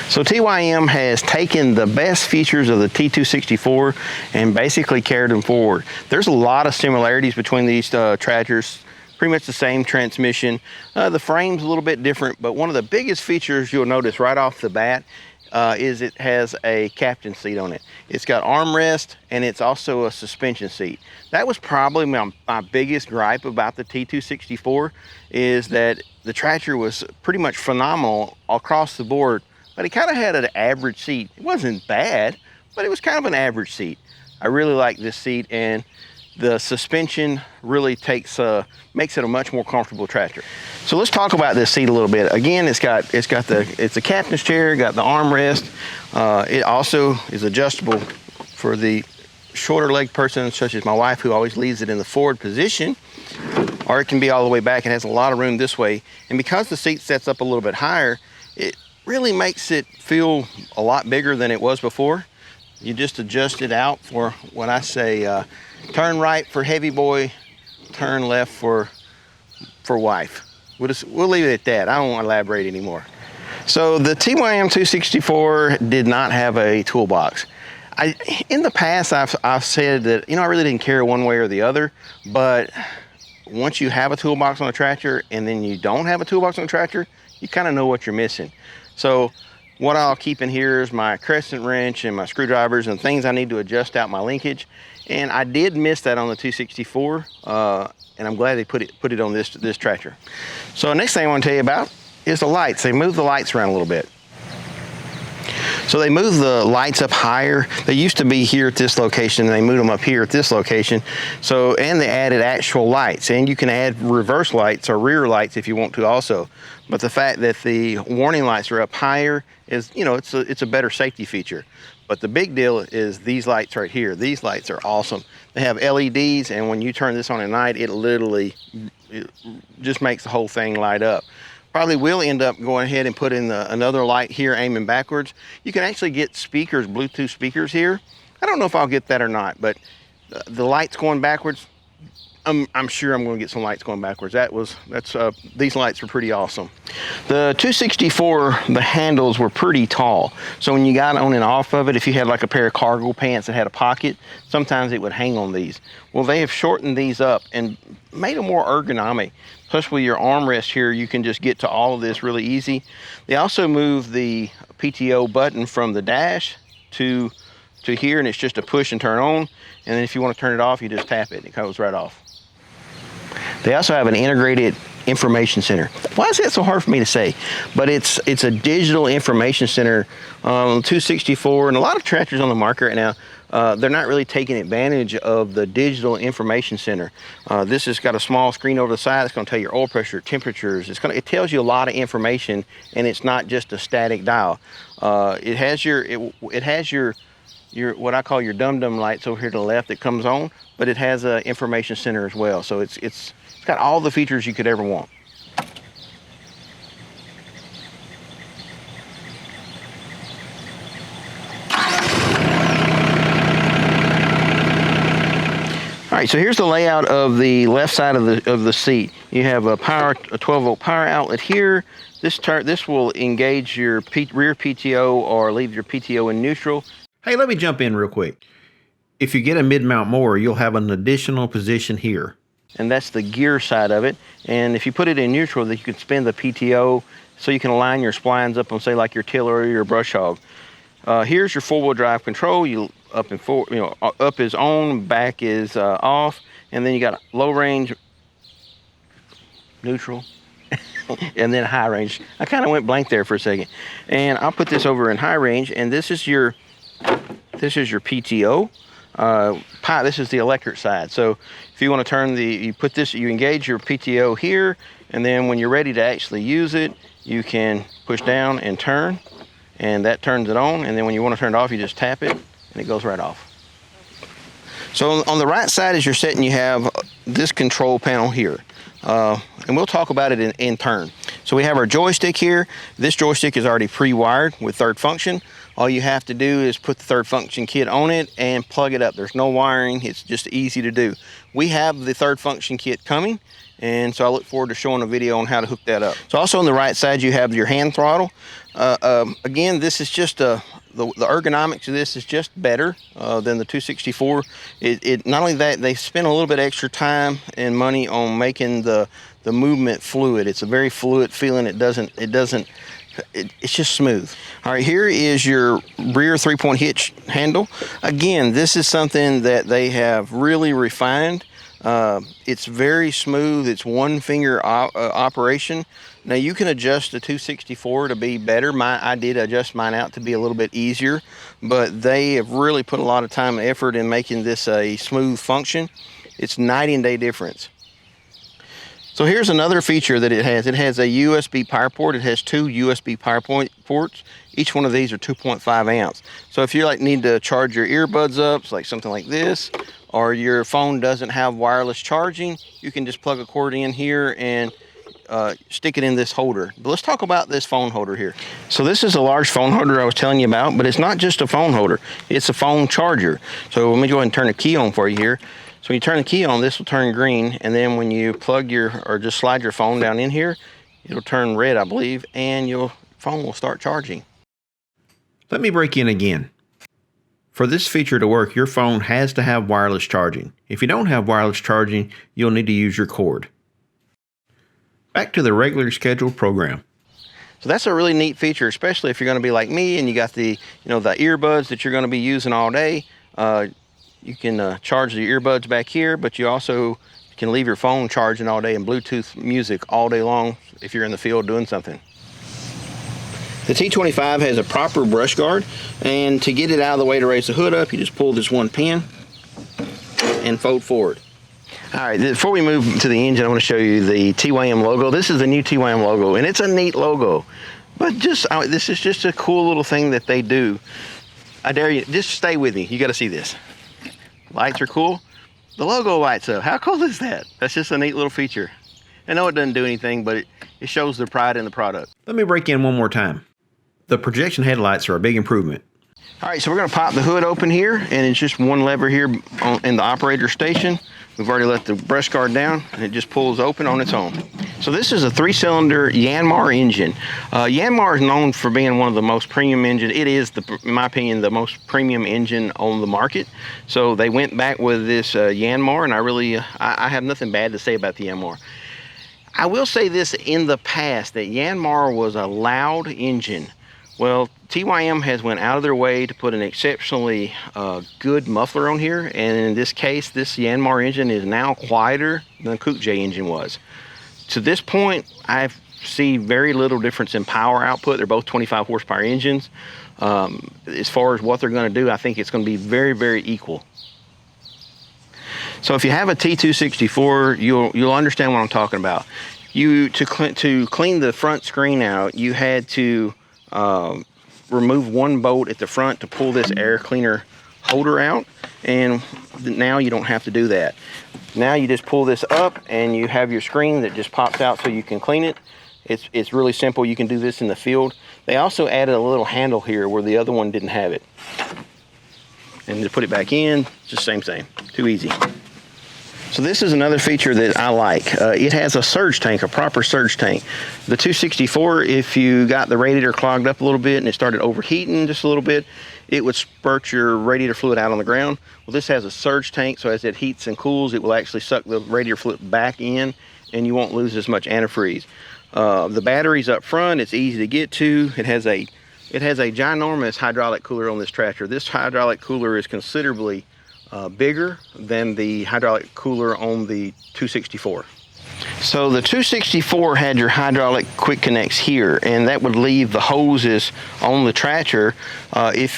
So TYM has taken the best features of the T264 and basically carried them forward. There's a lot of similarities between these tractors. Pretty much the same transmission. The frame's a little bit different, but one of the biggest features you'll notice right off the bat is it has a captain seat on it. It's got armrest and it's also a suspension seat. That was probably my biggest gripe about the T264, is that the tractor was pretty much phenomenal across the board, but it kind of had an average seat. It wasn't bad, but it was kind of an average seat. I really like this seat, and the suspension really makes it a much more comfortable tractor. So let's talk about this seat a little bit. Again, it's a captain's chair, got the armrest. It also is adjustable for the shorter leg person, such as my wife, who always leaves it in the forward position, or it can be all the way back. It has a lot of room this way. And because the seat sets up a little bit higher, it really makes it feel a lot bigger than it was before. You just adjust it out for what I say, turn right for heavy boy, turn left for wife. We'll leave it at that. I don't want to elaborate anymore. So the TYM 264 did not have a toolbox. In the past, I've said that, I really didn't care one way or the other, but once you have a toolbox on a tractor and then you don't have a toolbox on a tractor, you kind of know what you're missing. So what I'll keep in here is my crescent wrench and my screwdrivers and things I need to adjust out my linkage. And I did miss that on the 264, and I'm glad they put it on this tractor. So next thing I want to tell you about is the lights. They moved the lights around a little bit. So they moved the lights up higher. They used to be here at this location, and they moved them up here at this location. And they added actual lights, and you can add reverse lights or rear lights if you want to also. But the fact that the warning lights are up higher is, it's a better safety feature. But the big deal is these lights right here. These lights are awesome. They have LEDs, and when you turn this on at night, it just makes the whole thing light up. Probably will end up going ahead and put in another light here aiming backwards. You can actually get speakers, Bluetooth speakers here. I don't know if I'll get that or not, but the lights going backwards, I'm sure I'm going to get some lights going backwards. These lights are pretty awesome. The 264, the handles were pretty tall. So when you got on and off of it, if you had like a pair of cargo pants that had a pocket, sometimes it would hang on these. Well, they have shortened these up and made them more ergonomic. Plus with your armrest here, you can just get to all of this really easy. They also moved the PTO button from the dash to here, and it's just a push and turn on. And then if you want to turn it off, you just tap it. It goes right off. They also have an integrated information center. Why is that so hard for me to say? But it's a digital information center on 264, and a lot of tractors on the market right now, they're not really taking advantage of the digital information center. This has got a small screen over the side. It's going to tell your oil pressure, temperatures. It tells you a lot of information, and it's not just a static dial. It has your what I call your dum-dum lights over here to the left that comes on, but it has an information center as well. So it's got all the features you could ever want. All right, so here's the layout of the left side of the seat. You have a 12-volt power outlet here. This will engage your rear PTO or leave your PTO in neutral. Hey, let me jump in real quick. If you get a mid-mount mower, you'll have an additional position here. And that's the gear side of it. And if you put it in neutral, that you can spin the PTO so you can align your splines up on, say, like your tiller or your brush hog. Here's your four-wheel drive control. Up is on, back is off, and then you got low range, neutral, and then high range. I kind of went blank there for a second. And I'll put this over in high range, and this is your PTO. This is the electric side. So if you want to turn you engage your PTO here, and then when you're ready to actually use it, you can push down and turn, and that turns it on. And then when you want to turn it off, you just tap it, and it goes right off. So on the right side as you're setting, you have this control panel here. And we'll talk about it in turn. So we have our joystick here. This joystick is already pre-wired with third function. All you have to do is put the third function kit on it and plug it up. There's no wiring, it's just easy to do. We have the third function kit coming, and so I look forward to showing a video on how to hook that up. So also on the right side, you have your hand throttle. Again, this is just the ergonomics of this is just better than the 264. Not only that, they spend a little bit extra time and money on making the movement fluid. It's a very fluid feeling. It's just smooth. All right, here is your rear 3-point hitch handle. Again, this is something that they have really refined. It's very smooth. It's one finger operation. Now you can adjust the 264 to be better. I did adjust mine out to be a little bit easier, but they have really put a lot of time and effort in making this a smooth function. It's night and day difference. So here's another feature that it has. It has a USB power port. It has 2 USB power ports. Each one of these are 2.5 amps. So if you need to charge your earbuds up, like something like this, or your phone doesn't have wireless charging, you can just plug a cord in here and stick it in this holder. But let's talk about this phone holder here. So this is a large phone holder I was telling you about, but it's not just a phone holder. It's a phone charger. So let me go ahead and turn the key on for you here. So when you turn the key on, this will turn green, and then when you plug or just slide your phone down in here, it'll turn red, I believe, and your phone will start charging. Let me break in again. For this feature to work, your phone has to have wireless charging. If you don't have wireless charging, you'll need to use your cord. Back to the regular scheduled program. So that's a really neat feature, especially if you're going to be like me and you got the earbuds that you're going to be using all day. You can charge the earbuds back here, but you also can leave your phone charging all day and Bluetooth music all day long if you're in the field doing something. The T25 has a proper brush guard, and to get it out of the way to raise the hood up, you just pull this one pin and fold forward. All right, before we move to the engine, I want to show you the TYM logo. This is the new TYM logo, and it's a neat logo, but this is just a cool little thing that they do. I dare you, just stay with me. You got to see this. Lights are cool. The logo lights up. How cool is that? That's just a neat little feature. I know it doesn't do anything, but it shows their pride in the product. Let me break in one more time. The projection headlights are a big improvement. All right, so we're going to pop the hood open here, and it's just one lever here in the operator station. We've already let the brush guard down, and it just pulls open on its own. So this is a 3-cylinder Yanmar engine. Yanmar is known for being one of the most premium engines. It is, in my opinion, the most premium engine on the market. So they went back with this Yanmar, and I have nothing bad to say about the Yanmar. I will say this in the past, that Yanmar was a loud engine. Well, TYM has went out of their way to put an exceptionally good muffler on here, and in this case, this Yanmar engine is now quieter than the Coupe J engine was. To this point, I see very little difference in power output. They're both 25 horsepower engines. As far as what they're going to do, I think it's going to be very, very equal. So if you have a T264, you'll understand what I'm talking about. To clean the front screen out, you had to remove one bolt at the front to pull this air cleaner holder out, and now you don't have to do that. Now you just pull this up and you have your screen that just pops out so you can clean it. It's really simple. You can do this in the field. They also added a little handle here where the other one didn't have it. And to put it back in, just same. Too easy. So this is another feature that I like. It has a surge tank, a proper surge tank. The 264, if you got the radiator clogged up a little bit and it started overheating just a little bit, it would spurt your radiator fluid out on the ground. Well, this has a surge tank, so as it heats and cools, it will actually suck the radiator fluid back in, and you won't lose as much antifreeze. The battery's up front. It's easy to get to. It has a ginormous hydraulic cooler on this tractor. This hydraulic cooler is considerably bigger than the hydraulic cooler on the 264. So the 264 had your hydraulic quick connects here, and that would leave the hoses on the tractor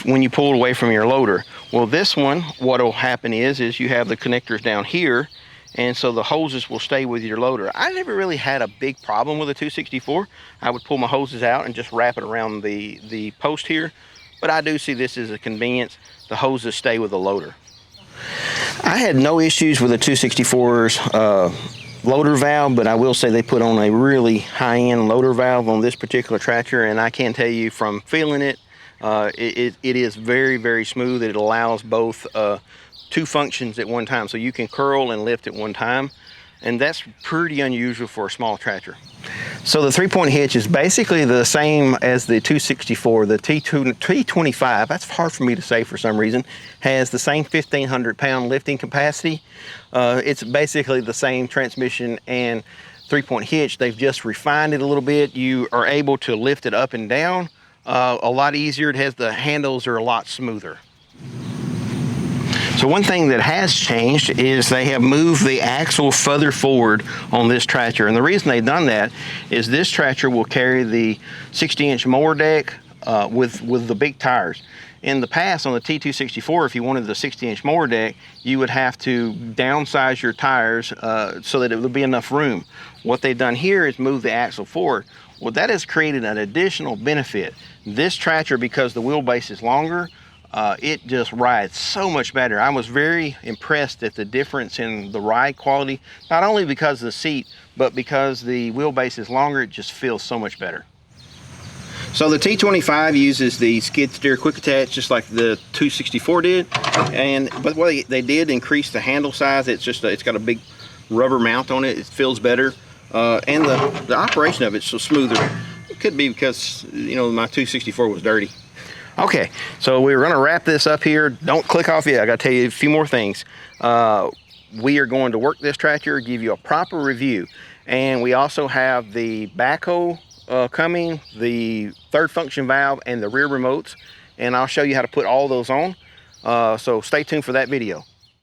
when you pull it away from your loader. Well, this one, what will happen is you have the connectors down here, and so the hoses will stay with your loader. I never really had a big problem with the 264. I would pull my hoses out and just wrap it around the post here, but I do see this as a convenience. The hoses stay with the loader. I had no issues with the 264's loader valve, but I will say they put on a really high-end loader valve on this particular tractor, and I can tell you from feeling it, it is very, very smooth. It allows both two functions at one time, so you can curl and lift at one time, and that's pretty unusual for a small tractor. So the 3-point hitch is basically the same as the 264. The T25, that's hard for me to say for some reason, has the same 1,500 pound lifting capacity. It's basically the same transmission and 3-point hitch. They've just refined it a little bit. You are able to lift it up and down a lot easier. It has, the handles are a lot smoother. So one thing that has changed is they have moved the axle further forward on this tractor. And the reason they've done that is this tractor will carry the 60-inch mower deck with the big tires. In the past, on the T264, if you wanted the 60-inch mower deck, you would have to downsize your tires so that it would be enough room. What they've done here is move the axle forward. Well, that has created an additional benefit. This tractor, because the wheelbase is longer, it just rides so much better. I was very impressed at the difference in the ride quality, not only because of the seat, but because the wheelbase is longer, it just feels so much better. So the T25 uses the skid steer quick attach just like the 264 did, but what they did increase the handle size. It's got a big rubber mount on it. It feels better, and the operation of it's so smoother. It could be because, you know, my 264 was dirty. Okay, so we're gonna wrap this up here. Don't click off yet. I gotta tell you a few more things. We are going to work this tractor, give you a proper review. And we also have the backhoe coming, the third function valve, and the rear remotes. And I'll show you how to put all those on. So stay tuned for that video.